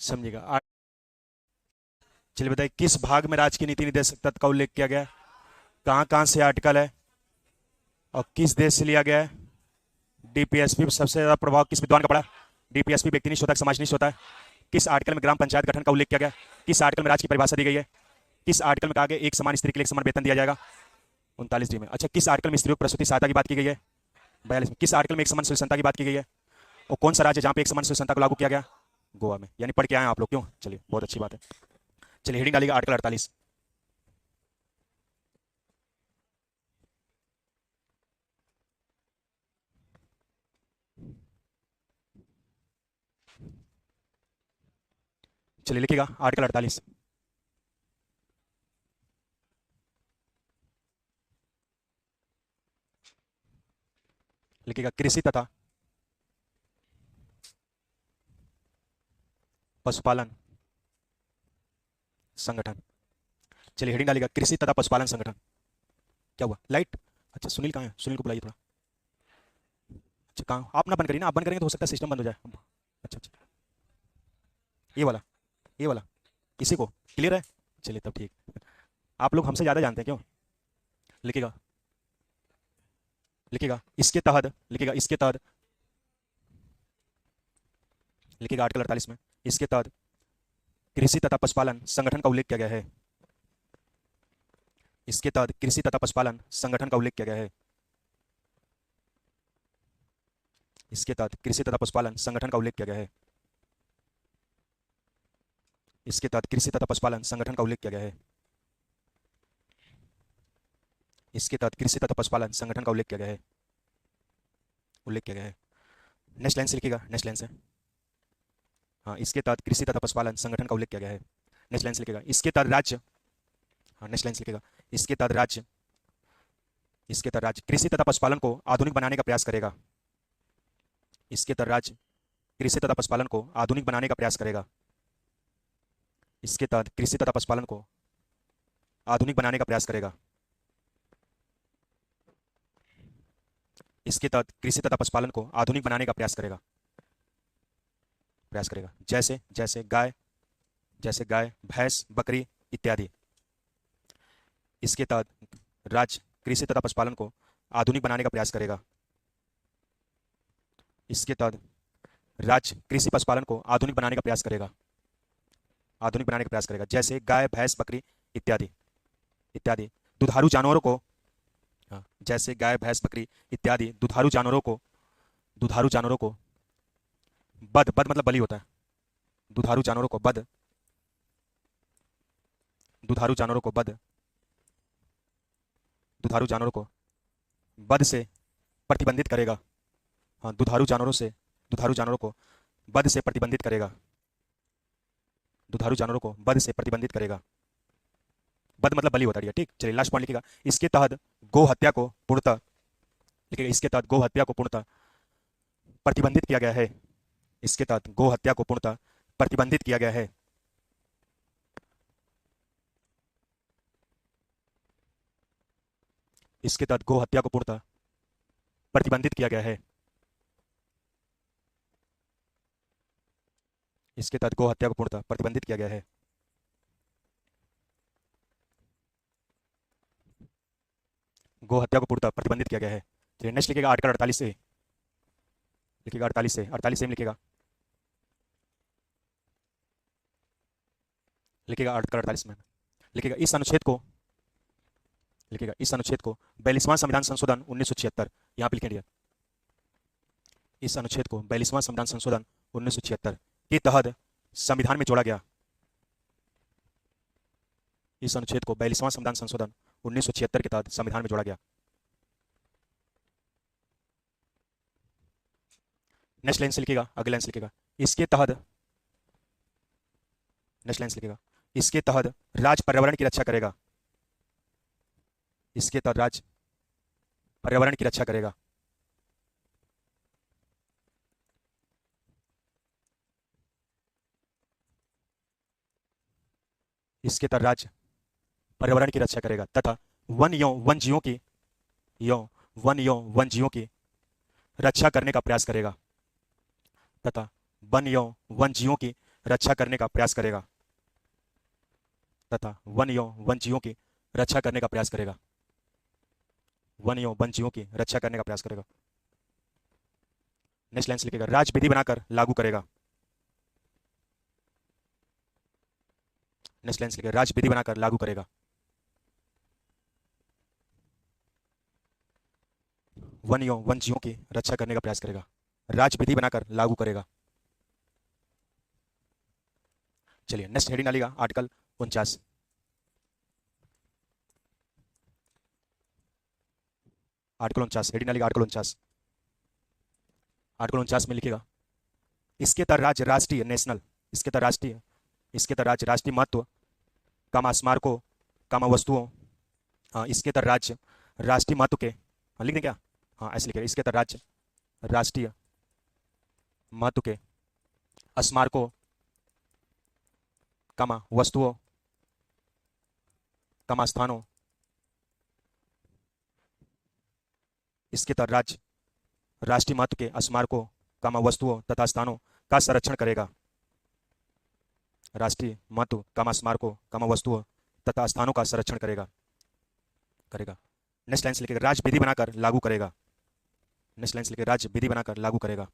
समझिएगा। चलिए बताइए, किस भाग में राज्य की नीति निर्देशक तत्व का उल्लेख किया गया है? कहां कहां से आर्टिकल है और किस देश से लिया गया है? डीपीएसपी पर सबसे ज्यादा प्रभाव किस विद्वान का पड़ा? डीपीएसपी व्यक्तिनिष्ठ होता है, समाजनिष्ठ होता है? किस आर्टिकल में ग्राम पंचायत गठन का उल्लेख किया गया? किस आर्टिकल में राज्य की परिभाषा दी गई है? किस आर्टिकल में कहा गया एक समान स्त्री के लिए एक समान वेतन दिया जाएगा? 39 डी में। अच्छा, किस आर्टिकल में स्त्रियों को प्रसूति सहायता की बात की गई है? 42 में। किस आर्टिकल में एक समान सुरक्षता की बात की गई है? और कौन सा राज्य जहां पे एक समान सुरक्षता को लागू किया गया? गोवा में। यानी पढ़ के आए आप लोग, क्यों? चलिए, बहुत अच्छी बात है। चलिए, हेडिंग डालिएगा आर्टिकल 48। चलिए लिखिएगा आर्टिकल 48। लिखिएगा कृषि तथा पशुपालन संगठन। चलिए हेडिंग डालिएगा कृषि तथा पशुपालन संगठन। क्या हुआ? लाइट? अच्छा, सुनील कहाँ है? सुनील को बुलाइए थोड़ा। अच्छा, कहाँ? आप ना बंद करिए ना, आप बंद करेंगे तो हो सकता है सिस्टम बंद हो जाए। अच्छा अच्छा, ये वाला, ये वाला, इसी को क्लियर है? चलिए तब ठीक। आप लोग हमसे ज़्यादा जानते हैं, क्यों? लिखिएगा, लिखिएगा इसके तहत, लिखिएगा इसके तहत, लिखिएगा आर्टिकल 48 में इसके तहत कृषि तथा पशुपालन संगठन का उल्लेख किया गया है। इसके तहत कृषि तथा पशुपालन संगठन का उल्लेख किया गया है। इसके तहत कृषि तथा पशुपालन संगठन का उल्लेख किया गया है। इसके तहत कृषि तथा पशुपालन संगठन का उल्लेख किया गया है। इसके तहत कृषि तथा पशुपालन संगठन का उल्लेख किया गया है। उल्लेख किया गया है। नेक्स्ट लाइन से लिखिएगा, नेक्स्ट लाइन से। हाँ, इसके तहत कृषि तथा पशुपालन संगठन का उल्लेख किया गया है। नेक्स्ट लाइन से लिखिएगा इसके तहत राज्य, हाँ नेक्स्ट लाइन से लिखिएगा इसके तहत राज्य, इसके तहत राज्य कृषि तथा पशुपालन को आधुनिक बनाने का प्रयास करेगा। इसके तहत राज्य कृषि तथा पशुपालन को आधुनिक बनाने का प्रयास करेगा। इसके तहत कृषि तथा पशुपालन को आधुनिक बनाने का प्रयास करेगा। इसके तहत कृषि तथा पशुपालन को आधुनिक बनाने का प्रयास करेगा। प्रयास करेगा जैसे जैसे गाय भैंस बकरी इत्यादि। इसके तहत राज्य कृषि तथा पशुपालन को आधुनिक बनाने का प्रयास करेगा। इसके तहत राज्य कृषि पशुपालन को आधुनिक बनाने का प्रयास करेगा। आधुनिक बनाने का प्रयास करेगा जैसे गाय भैंस बकरी इत्यादि, इत्यादि दुधारू जानवरों को, हाँ, जैसे गाय भैंस बकरी इत्यादि दुधारू जानवरों को बद, बद मतलब बलि होता है। दुधारू जानवरों को बद, दुधारू जानवरों को बद, दुधारू जानवरों को बद से प्रतिबंधित करेगा। हाँ, दुधारू जानवरों को बद से प्रतिबंधित करेगा। दुधारू जानवरों को बद से प्रतिबंधित करेगा। बद मतलब बलि होता है, ठीक। चलिए लास्ट पॉइंट लिखिएगा इसके तहत गौ हत्या को पूर्णतः, लिखिएगा इसके तहत गौ हत्या को पूर्णतः प्रतिबंधित किया गया है। इसके तहत गौ हत्या को पूर्णतः प्रतिबंधित किया गया है। इसके तहत गौ हत्या को पूर्णतः प्रतिबंधित किया गया है। इसके तहत गौ हत्या को पूर्णतः प्रतिबंधित किया गया है। गौ हत्या को पूर्णतः प्रतिबंधित किया गया है। चलिए नेक्स्ट लिखिएगा आर्टिकल 48 से, लिखिएगा 48 से लिखिएगा, लिखिएगा आर्टिकल 48 में, लिखिएगा इस अनुच्छेद को, लिखिएगा इस अनुच्छेद को 42वां संविधान संशोधन 1976, यहां पे लिखेंगे इस अनुच्छेद को 42वां संविधान संशोधन 1976 के तहत संविधान में जोड़ा गया। इस अनुच्छेद को 42वां संविधान संशोधन 1976 के तहत संविधान में जोड़ा गया। नेक्स्ट लाइन से लिखिएगा, अगले लाइन से लिखिएगा इसके तहत, नेक्स्ट लाइन से लिखिएगा इसके तहत राज्य पर्यावरण की रक्षा करेगा। इसके तहत राज्य पर्यावरण की रक्षा करेगा। इसके तहत राज्य पर्यावरण की रक्षा करेगा तथा वन एवं वन जीवों की रक्षा करने का प्रयास करेगा। तथा वन एवं वन जीवों की रक्षा करने का प्रयास करेगा तथा वन्यजीवों की रक्षा करने का प्रयास करेगा। वन्यजीवों की रक्षा करने का प्रयास करेगा। नेक्स्ट लाइन से लिखेगा राज विधि बनाकर लागू करेगा। नेक्स्ट लाइन से लिखेगा राज विधि बनाकर लागू करेगा। वन्यजीवों की रक्षा करने का प्रयास करेगा। राज विधि बनाकर लागू करेगा। चलिए नेक्स्ट हेडिंग डालिएगा आर्टिकल 49। आर्टिकल 49 हेडिंग डालिएगा आर्टिकल 49। आर्टिकल 49 में लिखेगा इसके तहत राज्य राष्ट्रीय नेशनल इसके तहत राज्य राष्ट्रीय महत्व कामा स्मारकों कामा वस्तुओं इसके तहत राज्य राष्ट्रीय महत्व के लिख दें क्या? हाँ ऐसे लिखेगा इसके तहत राज्य राष्ट्रीय महत्व के स्मारकों कामा वस्तुओं कामा स्थानों इसके तहत राज्य राष्ट्रीय महत्व के स्मारकों कामा वस्तुओं तथा स्थानों का संरक्षण करेगा। राष्ट्रीय महत्व कामा स्मारकों कामा वस्तुओं तथा स्थानों का संरक्षण करेगा। नेक्स्ट लाइन से लिखेगा राज्य विधि बनाकर लागू करेगा। नेक्स्ट लाइन से लिखेगा राज्य विधि बनाकर लागू करेगा।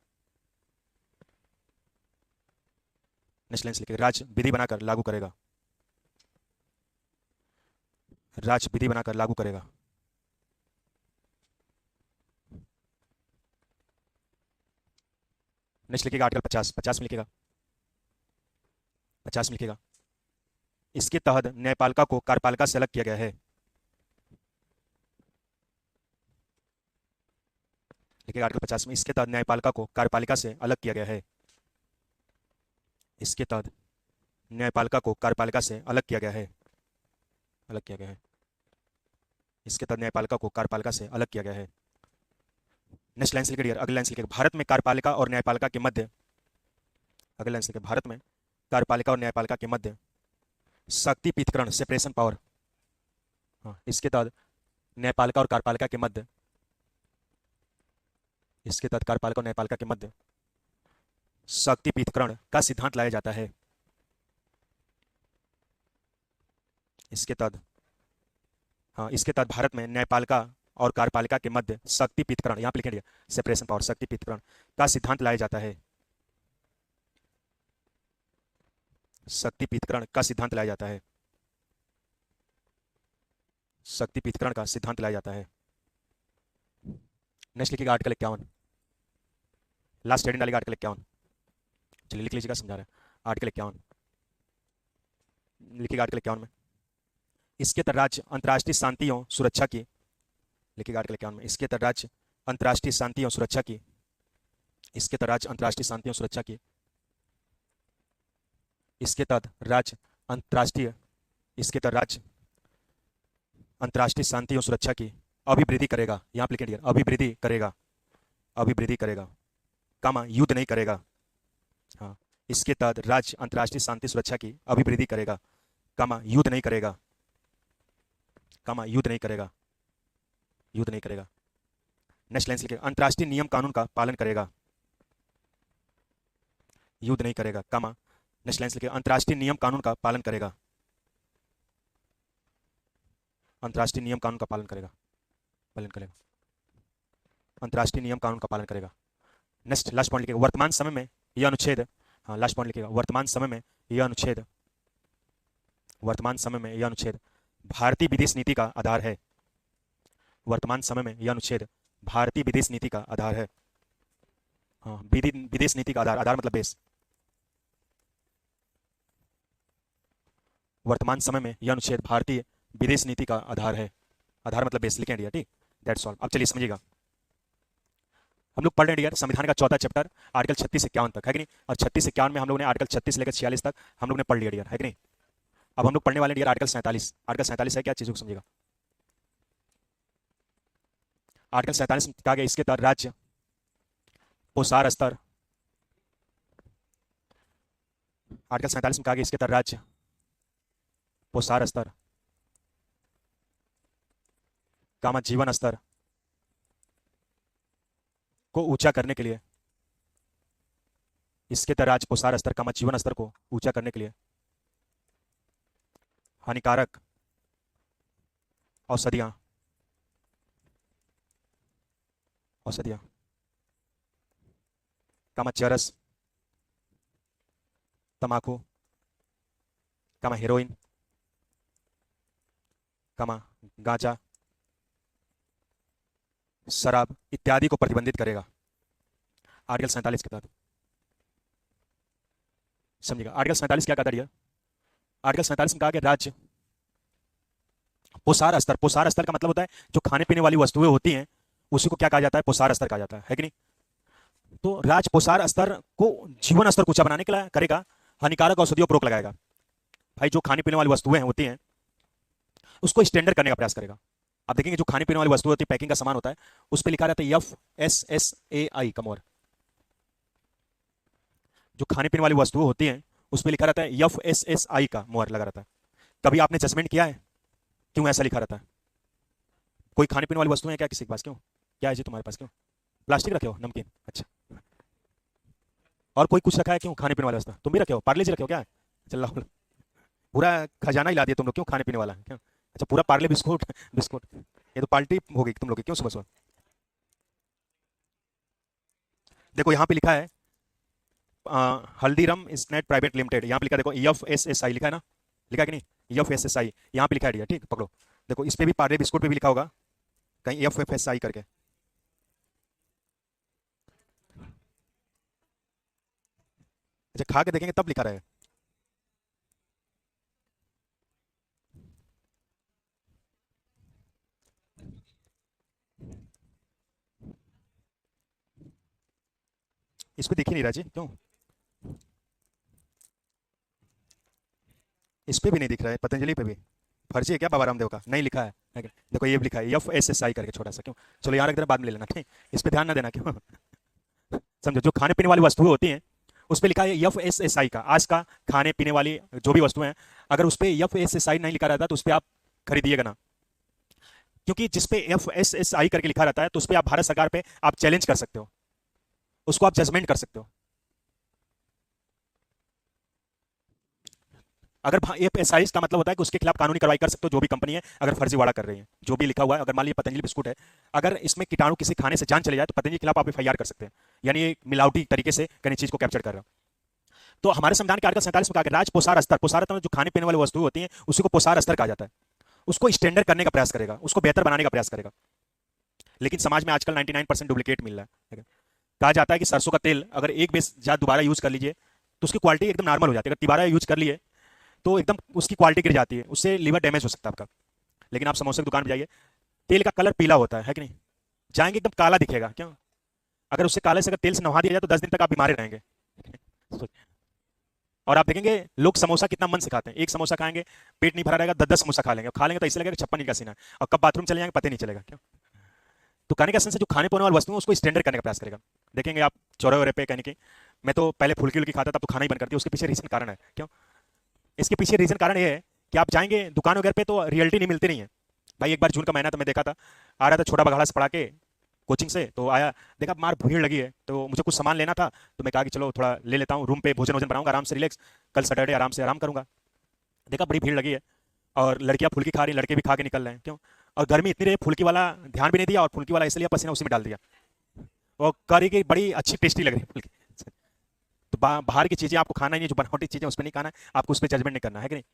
नेक्स्ट लाइन से लिखेगा राज्य विधि बनाकर लागू करेगा। राज्य विधि बनाकर लागू करेगा। नेक्स्ट लिखेगा आर्टिकल 50। 50 में लिखेगा 50 में लिखेगा इसके तहत न्यायपालिका को कार्यपालिका से अलग किया गया है। लिखेगा आर्टिकल 50 में इसके तहत न्यायपालिका को कार्यपालिका से अलग किया गया है। इसके तहत न्यायपालिका को कार्यपालिका से अलग किया गया है। अलग किया गया है। इसके तहत न्यायपालिका को कार्यपालिका से अलग किया गया है। नेक्स्ट लाइन से लिखिए अगले लाइन से लिखिए भारत में कार्यपालिका और न्यायपालिका के मध्य अगले लाइन से लिखिए भारत में कार्यपालिका और न्यायपालिका के मध्य शक्ति पृथक्करण सेपरेशन पावर इसके तहत न्यायपालिका और कार्यपालिका के मध्य इसके तहत कार्यपालिका और न्यायपालिका के मध्य शक्ति पृथक्करण का सिद्धांत लाया जाता है। इसके तहत भारत में न्यायपालिका और कार्यपालिका के मध्य शक्ति पृथक्करण यहां पे लिखेंगे सेपरेशन पावर शक्ति पृथक्करण का सिद्धांत लाया जाता है। शक्ति पृथक्करण का सिद्धांत लाया जाता है। शक्ति पृथक्करण का सिद्धांत लाया जाता है। नेक्स्ट लिखिएगा आर्टिकल 51। लास्ट हेडिंग डालिएगा आर्टिकल 51। चलिए लिख लीजिएगा समझा रहे हैं आर्टिकल 51 लिखिएगा आर्टिकल 51 में इसके तहत राज्य अंतर्राष्ट्रीय शांति एवं सुरक्षा की लिखिएगा आर्टिकल 51 में इसके तहत राज्य अंतर्राष्ट्रीय शांति एवं सुरक्षा की इसके तहत राज्य अंतर्राष्ट्रीय शांति एवं सुरक्षा की इसके तहत राज्य अंतर्राष्ट्रीय इसके तहत राज्य अंतर्राष्ट्रीय शांति एवं सुरक्षा की अभिवृद्धि करेगा। यहां पर लिखेंगे अभिवृद्धि करेगा। अभिवृद्धि करेगा कामा युद्ध नहीं करेगा। हाँ इसके तहत राज्य अंतर्राष्ट्रीय शांति सुरक्षा की अभिवृद्धि करेगा कामा युद्ध नहीं करेगा। कामा युद्ध नहीं करेगा। युद्ध नहीं करेगा। नेक्स्ट लाइन से लिखिए अंतर्राष्ट्रीय नियम कानून का पालन करेगा। युद्ध नहीं करेगा कामा नेक्स्ट लाइन से लिखिए अंतर्राष्ट्रीय नियम कानून का पालन करेगा। अंतर्राष्ट्रीय नियम कानून का पालन करेगा। अंतर्राष्ट्रीय नियम कानून का पालन करेगा। नेक्स्ट लास्ट पॉइंट लिखिएगा वर्तमान समय में यह अनुच्छेद लास्ट पॉइंट लिखिएगा वर्तमान समय में यह अनुच्छेद भारतीय विदेश नीति का आधार है। वर्तमान समय में यह अनुच्छेद भारतीय विदेश नीति का आधार है। विदेश नीति का आधार मतलब बेस। वर्तमान समय में यह अनुच्छेद भारतीय विदेश नीति का आधार है। आधार मतलब बेस लिखें डियर। ठीक दैट्स ऑल। अब चलिए समझिएगा हम लोग पढ़ रहे हैं डियर संविधान का चौथा चैप्टर आर्टिकल 36 से 51 तक है कि नहीं। और 36 से 51 में हम लोग ने आर्टिकल 36 से लेकर 46 तक हम लोग ने पढ़ लिया डियर है कि नहीं। अब हम लोग पढ़ने वाले डियर आर्टिकल 47। आर्टिकल 47 है क्या चीजों को समझिएगा। आर्टिकल 47 में कहा गया इसके तहत राज्य पोषार स्तर आर्टिकल 47 में कहा गया इसके तहत राज्य पोषार स्तर कामा जीवन स्तर को ऊंचा करने के लिए इसके तहत राज्य पोषाहार स्तर का जीवन स्तर को ऊंचा करने के लिए हानिकारक औषधियां औषधियां चरस, तंबाकू, हेरोइन, गांजा, शराब इत्यादि को प्रतिबंधित करेगा आर्टिकल 47 के तहत। समझिएगा आर्टिकल 47 क्या कहता है? आर्टिकल 47 में कहा कि राज्य पोषाहार स्तर का मतलब होता है जो खाने पीने वाली वस्तुएं होती हैं उसी को क्या कहा जाता है? पोषाहार स्तर कहा जाता है कि नहीं? तो राज्य पोषाहार स्तर को जीवन स्तर को ऊंचा बनाने के लिए करेगा, हानिकारक औषधियों पर रोक लगाएगा। भाई जो खाने पीने वाली वस्तुएं होती हैं उसको स्टैंडर्ड करने का प्रयास करेगा। आप देखेंगे जो खाने पीने वाली वस्तुएं होती है, पैकिंग का सामान होता है, उस पर लिखा रहता है FSSAI का मोहर। जो खाने पीने वाली वस्तुएं होती हैं उस पर लिखा रहता है FSSAI का मोहर लगा रहता है। कभी आपने जजमेंट किया है क्यों ऐसा लिखा रहता है? कोई खाने पीने वाली वस्तुएं है क्या किसी के पास? क्यों क्या है जी तुम्हारे पास? क्यों प्लास्टिक रखे हो? नमकीन? अच्छा। और कोई कुछ रखा है क्यों खाने पीने वाला वस्तु? तुम भी रखे हो? पार्ले जी रखे हो क्या? चल पूरा खजाना ही ला दिया तुम लोग क्यों खाने पीने वाला है? क्यों? अच्छा पूरा पार्ले बिस्कुट बिस्कुट, ये तो पार्टी हो गई तुम लोग की। क्यों सुबह सुबह? देखो यहाँ पे लिखा है हल्दीराम स्नैक प्राइवेट लिमिटेड, यहाँ पे लिखा देखो FSSAI लिखा है ना? लिखा है कि नहीं? FSSAI यहाँ पे लिखा है, ठीक पकड़ो। देखो इस पे भी पार्ले बिस्कुट पे भी लिखा होगा कहीं FSSAI करके। अच्छा खा के देखेंगे तब लिखा रहेगा। इस पे दिख ही नहीं रहा जी, क्यों? इस पे भी नहीं दिख रहा है, पतंजलि पे भी फर्जी है क्या बाबा रामदेव का? नहीं लिखा है क्या? देखो ये भी लिखा है FSSAI करके छोटा सा, क्यों? चलो यार एक बाद में ले लेना, ठीक? इस पे ध्यान ना देना, क्यों? समझो जो खाने पीने वाली वस्तुएं होती हैं उस पे लिखा है FSSAI का। आज का खाने पीने वाली जो भी वस्तुएं हैं अगर उस पे FSSAI नहीं लिखा रहता तो उस पे आप खरीदिएगा ना, क्योंकि जिस पे FSSAI करके लिखा रहता है तो उस पे आप भारत सरकार पे आप चैलेंज कर सकते हो, उसको आप जजमेंट कर सकते हो। अगर FSSAI का मतलब होता है कि उसके खिलाफ कानूनी कार्रवाई कर सकते हो जो भी कंपनी है अगर फर्जीवाड़ा कर रही है। जो भी लिखा हुआ है, अगर मान लीजिए पतंजलि बिस्कुट है, अगर इसमें कीटाणु किसी खाने से जान चले जाए तो पतंजलि के खिलाफ आप FIR कर सकते हैं, यानी एक मिलावटी तरीके से कहीं चीज को कैप्चर कर रहा है। तो हमारे संविधान के आर्टिकल 47 में कहा गया राज्य पोषाहार स्तर, पोषाहार स्तर जो खाने पीने वाली वस्तुएं होती हैं उसी को पोषाहार स्तर कहा जाता है। उसको स्टैंडर्ड करने का प्रयास करेगा, उसको बेहतर बनाने का प्रयास करेगा। लेकिन समाज में आजकल 99% डुप्लीकेट मिल रहा है। कहा जाता है कि सरसों का तेल अगर एक बेस ज्यादा दोबारा यूज कर लीजिए तो उसकी क्वालिटी एकदम नॉर्मल हो जाती है, अगर दोबारा यूज कर लिए तो एकदम उसकी क्वालिटी गिर जाती है, उससे लीवर डैमेज हो सकता है आपका। लेकिन आप समोसे की दुकान पर जाइए, तेल का कलर पीला होता है कि नहीं? जाएंगे एकदम काला दिखेगा, क्यों? अगर उससे काले से अगर तेल से नहा दिया जाए तो 10 दिन तक आप बीमार रहेंगे। और आप देखेंगे लोग समोसा कितना मन से खाते हैं, एक समोसा खाएंगे पेट नहीं भरा रहेगा, 10-10 समोसा खा लेंगे, तो ऐसे लगेगा छप्पन का सीना है, और कब बाथरूम चले जाएंगे पता नहीं चलेगा, क्यों? तो कहने का सेंस है जो खाने पीने वाली वस्तुएं उसको स्टैंडर्ड करने का प्रयास करेगा। देखेंगे आप चौराहे पे कहने की मैं तो पहले फुल्की उल्की खाता था, तो खाना ही बंद कर दिया, उसके पीछे रीजन कारण है, क्यों? इसके पीछे रीजन कारण ये है कि आप जाएंगे दुकान वगैरह पे तो रियलिटी नहीं मिलती नहीं है। भाई एक बार जून का महीना था, मैं देखा था आ रहा था छोटा बघाड़ा से पढ़ा के कोचिंग से, तो आया देखा मार भीड़ लगी है, तो मुझे कुछ सामान लेना था, तो मैं कहा कि चलो थोड़ा ले लेता हूँ, रूम पे भोजन वोजन बनाऊंगा आराम से, रिलैक्स, कल सैटरडे आराम से आराम करूंगा। देखा बड़ी भीड़ लगी है और लड़कियां फुल्की खा रही, लड़के भी खा के निकल रहे हैं, क्यों? और गर्मी इतनी रही, फुल्की वाला ध्यान भी नहीं दिया और फुल्की वाला इसलिए पसीना उसी में डाल दिया, और करी की बड़ी अच्छी टेस्टी लग रही है फुल्की। तो बाहर की चीजें आपको खाना ही नहीं, जो बनावटी चीजें उस पर नहीं खाना है, आपको उस पर जजमेंट नहीं करना है कि नहीं?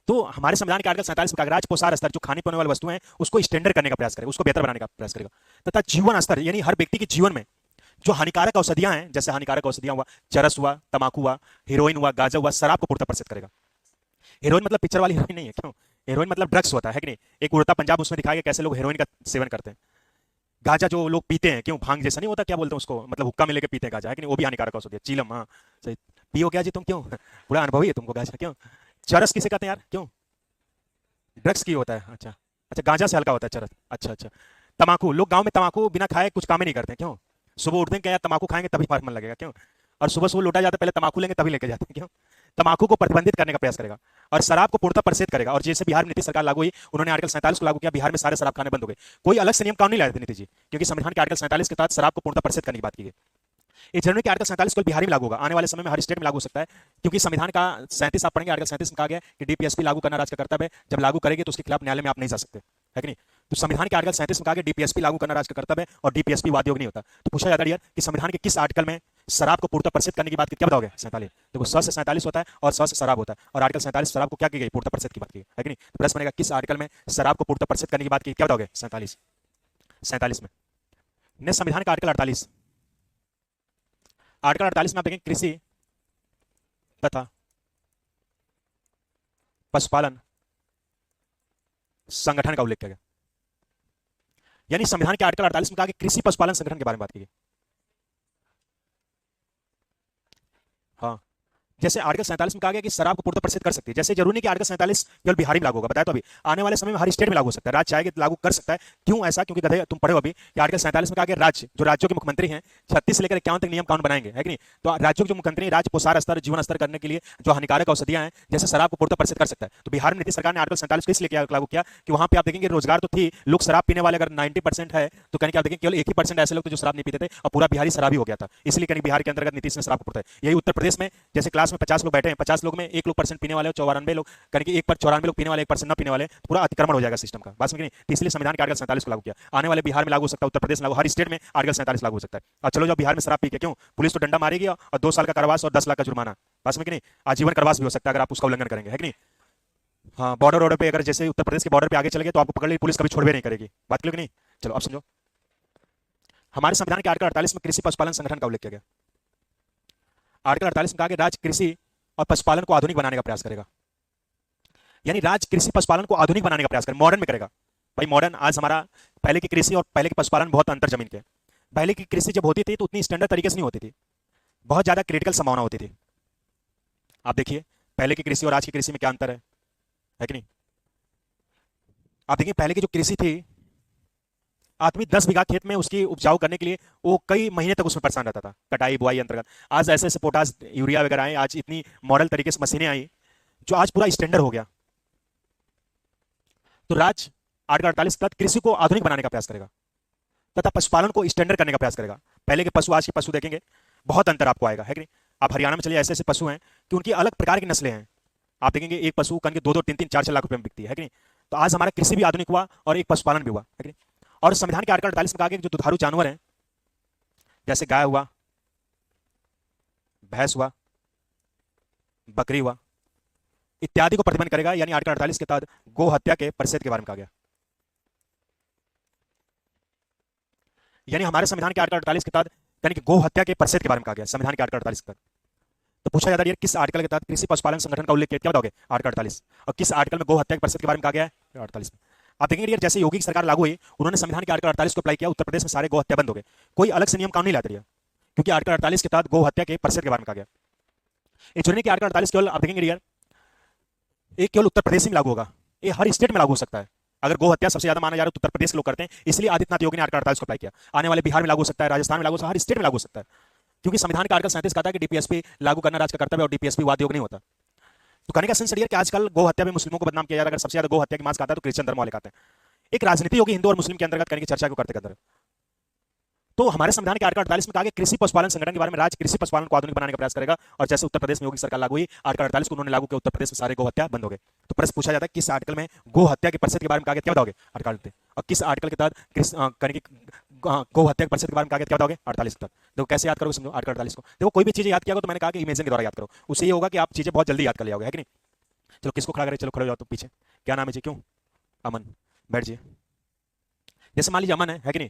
तो हमारे संविधान के आर्टिकल 47 में राज्य पोषाहार स्तर जो खाने पीने वाली वस्तुएं हैं उसको स्टैंडर्ड करने का प्रयास करेगा, उसको बेहतर बनाने का प्रयास करेगा, तथा जीवन स्तर यानी हर व्यक्ति के जीवन में जो हानिकारक औषधियां हैं, जैसे हानिकारक औषधियां हुआ, चरस हुआ, तंबाकू हुआ, हीरोइन हुआ, गांजा हुआ, शराब को पूर्णतः प्रतिबंधित करेगा। हीरोइन मतलब पिक्चर वाली हीरोइन नहीं है, क्यों? हीरोइन मतलब ड्रग्स होता है कि नहीं? एक उड़ता पंजाब उसमें दिखाया गया कैसे लोग हीरोइन का सेवन करते हैं। गांजा जो लोग पीते हैं, क्यों? भांग जैसा नहीं होता, क्या बोलते हैं उसको, मतलब हुक्का में लेके पीते हैं गांजा, है कि नहीं? वो भी हानिकारक औषधि है। चीलम, हाँ सही, पियो क्या जी तुम, क्यों? पूरा अनुभव ही है तुमको गांजा, क्यों? चरस किसे कहते हैं यार, क्यों? ड्रग्स की होता है, अच्छा अच्छा, गांजा से हल्का होता है चरस, अच्छा अच्छा। तमाकू, लोग गांव में तमाकू बिना खाए कुछ काम ही नहीं करते, क्यों? सुबह उठते हैं क्या यार तमाकू खाएंगे तभी मन लगेगा, क्यों? और सुबह सुबह लौटा जाता है, पहले तमाकू लेंगे तभी लेके जाते हैं, क्यों? तमाकू को प्रतिबंधित करने का प्रयास करेगा और शराब को पूर्णतः प्रतिषेध करेगा। और जैसे बिहार में नीतीश सरकार लागू हुई, उन्होंने आर्टिकल 47 को लागू किया, बिहार में सारे शराब खाने बंद हो गए। कोई अलग से नियम कानून नहीं लाए थे नीतीश जी, क्योंकि संविधान के आर्टिकल 47 के तहत शराब को पूर्णतः प्रतिषेध करने की बात की गई। ये जनवरी के आर्टिकल 47 केवल बिहार में लागू होगा, आने वाले समय में हर स्टेट में लागू हो सकता है, क्योंकि संविधान का 37 आप पढ़ेंगे, आर्टिकल 37 में कहा गया है कि डीपीएसपी लागू करना राज्य का कर्तव्य है, जब लागू करेंगे तो उसके खिलाफ न्यायालय में आप नहीं जा सकते, है कि नहीं। तो संविधान के आर्टिकल 37 में कहा गया डीपीएसपी लागू करना राज्य का कर्तव्य है और डीपीएसपी वाद योग नहीं होता। तो पूछा जाता है यार कि संविधान के किस आर्टिकल में शराब को पूर्णतः प्रतिशत करने की बात की, क्या बताओगे? 47। देखो 100 से 47 होता है और 100 से शराब होता है, और आर्टिकल 47 शराब को क्या की गई? पूर्णतः प्रतिशत की बात की है कि नहीं। तो प्रश्न बनेगा किस आर्टिकल में शराब को पूर्णतः प्रतिशत करने की बात की, क्या बताओगे? 47 में। नेक्स्ट संविधान का आर्टिकल 48, आर्टिकल 48 में आप देखेंगे कृषि तथा पशुपालन संगठन का उल्लेख किया गया, यानी संविधान के आर्टिकल 48 में कहा कि कृषि पशुपालन संगठन के बारे में बात की गई। हाँ, जैसे आर्टिकल 47 में कहा गया कि शराब को पूर्णतः प्रतिशत कर सकती है, जैसे जरूरी नहीं कि आर्टिकल 47 केवल बिहार में लागू होगा, बताया तो अभी आने वाले समय में हर स्टेट में लागू हो सकता है, राज्य चाहेगा तो लागू कर सकता है। क्यों ऐसा? क्योंकि गधे तुम पढ़े हो अभी कि आर्टिकल 47 में कहा गया राज्य, जो राज्यों के मुख्यमंत्री हैं 36 से लेकर 51 तक नियम कानून बनाएंगे, है कि नहीं। तो राज्यों के जो मुख्यमंत्री राज्य पोषण स्तर, जीवन स्तर करने के लिए जो हानिकारक औषधियां हैं, जैसे शराब को पूर्णतः प्रतिशत कर सकता है। तो बिहार में नीतीश सरकार ने आर्टिकल 47 को इसलिए लागू किया कि वहां पे आप देखेंगे रोजगार तो थी, लोग शराब पीने वाले अगर 90% है तो कहीं आप देखेंगे केवल 1% ऐसे लोग थे जो शराब नहीं पीते थे और पूरा बिहारी शराबी हो गया था, इसलिए कहीं बिहार के अंतर्गत नीतीश ने शराब को पूर्णतः। यही उत्तर प्रदेश में जैसे क्लास में 50 लोग बैठे हैं, 50 लोग में 1 लोग % पीने वाले, 94 लोग करके 1 पर 94 लोग पीने वाले, 1% न पीने वाले, तो पूरा अतिक्रमण हो जाएगा सिस्टम का, बात समझ नहीं। तो इसलिए संविधान के आर्टिकल 47 को लागू किया। आने वाले बिहार में लागू हो सकता है, उत्तर प्रदेश में लागू, हर स्टेट में आर्टिकल 47 लागू हो सकता है। और चलो जब बिहार में शराब पी के, क्यों पुलिस तो डंडा मारेगी और 2 साल का कारावास और 10 लाख का जुर्माना, बात समझ नहीं, आजीवन कारावास भी हो सकता है अगर आप उसका उल्लंघन करेंगे, है कि नहीं। हाँ, बॉर्डर पे अगर जैसे उत्तर प्रदेश के बॉर्डर पे आगे चले गए तो आपको पकड़ ली पुलिस, कभी छोड़वे नहीं करेगी, बात क्लियर नहीं। चलो अब समझो, हमारे संविधान के आर्टिकल 48 में कृषि पशुपालन संगठन का उल्लेख किया गया। आर्टिकल 48 में कहा कि राज्य कृषि और पशुपालन को आधुनिक बनाने का प्रयास करेगा, यानी राज्य कृषि पशुपालन को आधुनिक बनाने का प्रयास करेगा, मॉडर्न में करेगा। भाई मॉडर्न, आज हमारा पहले की कृषि और पहले के पशुपालन बहुत अंतर जमीन के। पहले की कृषि जब होती थी तो उतनी स्टैंडर्ड तरीके से नहीं होती थी, बहुत ज्यादा क्रिटिकल संभावना होती थी। आप देखिए पहले की कृषि और आज की कृषि में क्या अंतर है कि नहीं। आप देखिए पहले की जो कृषि थी, आदमी 10 बीघा खेत में उसकी उपजाऊ करने के लिए वो कई महीने तक उसमें परेशान रहता था, कटाई बुआई अंतर्गत। आज ऐसे ऐसे पोटास यूरिया वगैरह आए, आज इतनी मॉडल तरीके से मशीनें आई जो आज पूरा स्टैंडर्ड हो गया। तो राज्य आर्टिकल 48 के तहत कृषि को आधुनिक बनाने का प्रयास करेगा तथा पशुपालन को स्टैंडर्ड करने का प्रयास करेगा। पहले के पशु आज के पशु देखेंगे बहुत अंतर आपको आएगा, है कि नहीं। आप हरियाणा में चलिए, ऐसे ऐसे पशु हैं कि उनकी अलग प्रकार की नस्लें हैं। आप देखेंगे एक पशु कन के 2-2, 3-3, 4-4 लाख रुपए में बिकती है कि नहीं। तो आज हमारा कृषि भी आधुनिक हुआ और एक पशुपालन भी हुआ, है कि नहीं। और संविधान के आर्टिकल 48 में कहा गया कि जो दुधारू जानवर हैं, जैसे गाय हुआ, भैंस हुआ, बकरी हुआ इत्यादि को प्रतिबंध करेगा, यानी आर्टिकल 48 के तहत गो हत्या के प्रतिषेध के बारे में कहा गया। यानी हमारे संविधान के आर्टिकल 48 के तहत यानी कि गो हत्या के प्रतिषेध के बारे में कहा गया संविधान के आर्टिकल 48 के तहत। तो पूछा जाता है किस आर्टिकल के तहत कृषि पशुपालन संगठन का उल्लेख किया, क्या बताओगे? आर्टिकल 48। और किस आर्टिकल में गो हत्या के प्रतिषेध के बारे में कहा गया है? 48 में। आप देखेंगे यार जैसे योगी की सरकार लागू हुई, उन्होंने संविधान के आर्टिकल 48 को अप्लाई किया, उत्तर प्रदेश में सारे गो हत्या बंद हो गए, कोई अलग से नियम कानून नहीं लाते रहा, क्योंकि आर्टिकल 48 के तहत गो हत्या के प्रतिषेध के बारे में कहा गया। ये चुनने के आर्टिकल 48 केवल आप देखेंगे यार एक केवल उत्तर प्रदेश में लागू होगा, ये हर स्टेट में लागू हो सकता है। अगर गो हत्या सबसे ज्यादा माना जा रहा है तो उत्तर प्रदेश के लोग करते हैं, इसलिए आदित्यनाथ योगी ने आर्टिकल 48 को अप्लाई किया। आने वाले बिहार में लागू हो सकता है, राजस्थान में लागू हो सकता है, हर स्टेट में लागू हो सकता है, क्योंकि संविधान का आर्टिकल 37 कहता है कि डीपीएसपी लागू करना राज्य का कर्तव्य और डीपीएसपी वाद योग नहीं होता। तो कहने का सेंस ये है कि आजकल गो हत्या में मुस्लिमों को बदनाम किया जा रहा है। अगर सबसे ज्यादा गो हत्या की मांस खाता है तो क्रिश्चियन धर्म वाले खाते हैं। एक राजनीति होगी हिंदू और मुस्लिम के अंतर्गत करने की चर्चा को करते करते। तो हमारे संविधान के आर्टिकल 48 में कहा गया कृषि पशुपालन संगठन के बारे में राज्य कृषि पशुपालन को आधुनिक बनाने का प्रयास करेगा। और जैसे उत्तर प्रदेश में योगी सरकार लागू हुई, आर्टिकल 48 को उन्होंने लागू किया, उत्तर प्रदेश में सारे गो हत्या बंद हो गए। तो प्रश्न पूछा जाता है किस आर्टिकल में गो हत्या के प्रतिशत के बारे में कहा गया, क्या बताओगे? आर्टिकल। और किस आर्टिकल के तहत गो हत्या के प्रतिशत के बारे में कहा गया, क्या बताओगे? 48 के तहत। देखो कैसे याद करोगे, समझो आर्टिकल 48 को। देखो कोई भी चीज याद किया हो तो मैंने कहा कि इमेजिन के द्वारा याद करो, उससे ये होगा कि आप चीजें बहुत जल्दी याद कर लिया होगा, है कि नहीं। चलो किसको खड़ा करें, चलो खड़े हो जाओ तुम पीछे। क्या नाम है जी? क्यों? अमन, बैठ जाइए। जैसे मान लीजिए अमन है कि नहीं,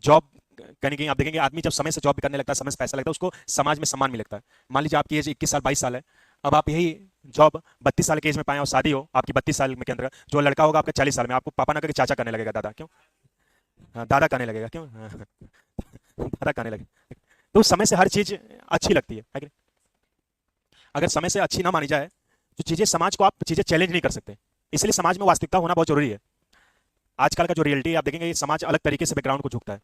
जॉब कहीं कहीं आप देखेंगे आदमी जब समय से जॉब भी करने लगता है, समय से पैसा लगता है, उसको समाज में सम्मान भी लगता है। मान लीजिए आपकी एज 21 साल 22 साल है, अब आप यही जॉब 32 साल की एज में पाए और शादी हो आपकी 32 साल में के अंदर, जो लड़का होगा आपका 40 साल में, आपको पापा ना करके चाचा करने लगेगा, दादा। क्यों? हाँ, दादा करने लगेगा। क्यों? दादा करने लगेगा। तो उस समय से हर चीज अच्छी लगती है कि नहीं? अगर समय से अच्छी ना मानी जाए जो चीजें, समाज को आप चीजें चैलेंज नहीं कर सकते, इसलिए समाज में वास्तविकता होना बहुत जरूरी है। आजकल का जो रियलिटी आप देखेंगे समाज अलग तरीके से बैकग्राउंड को झुकता है।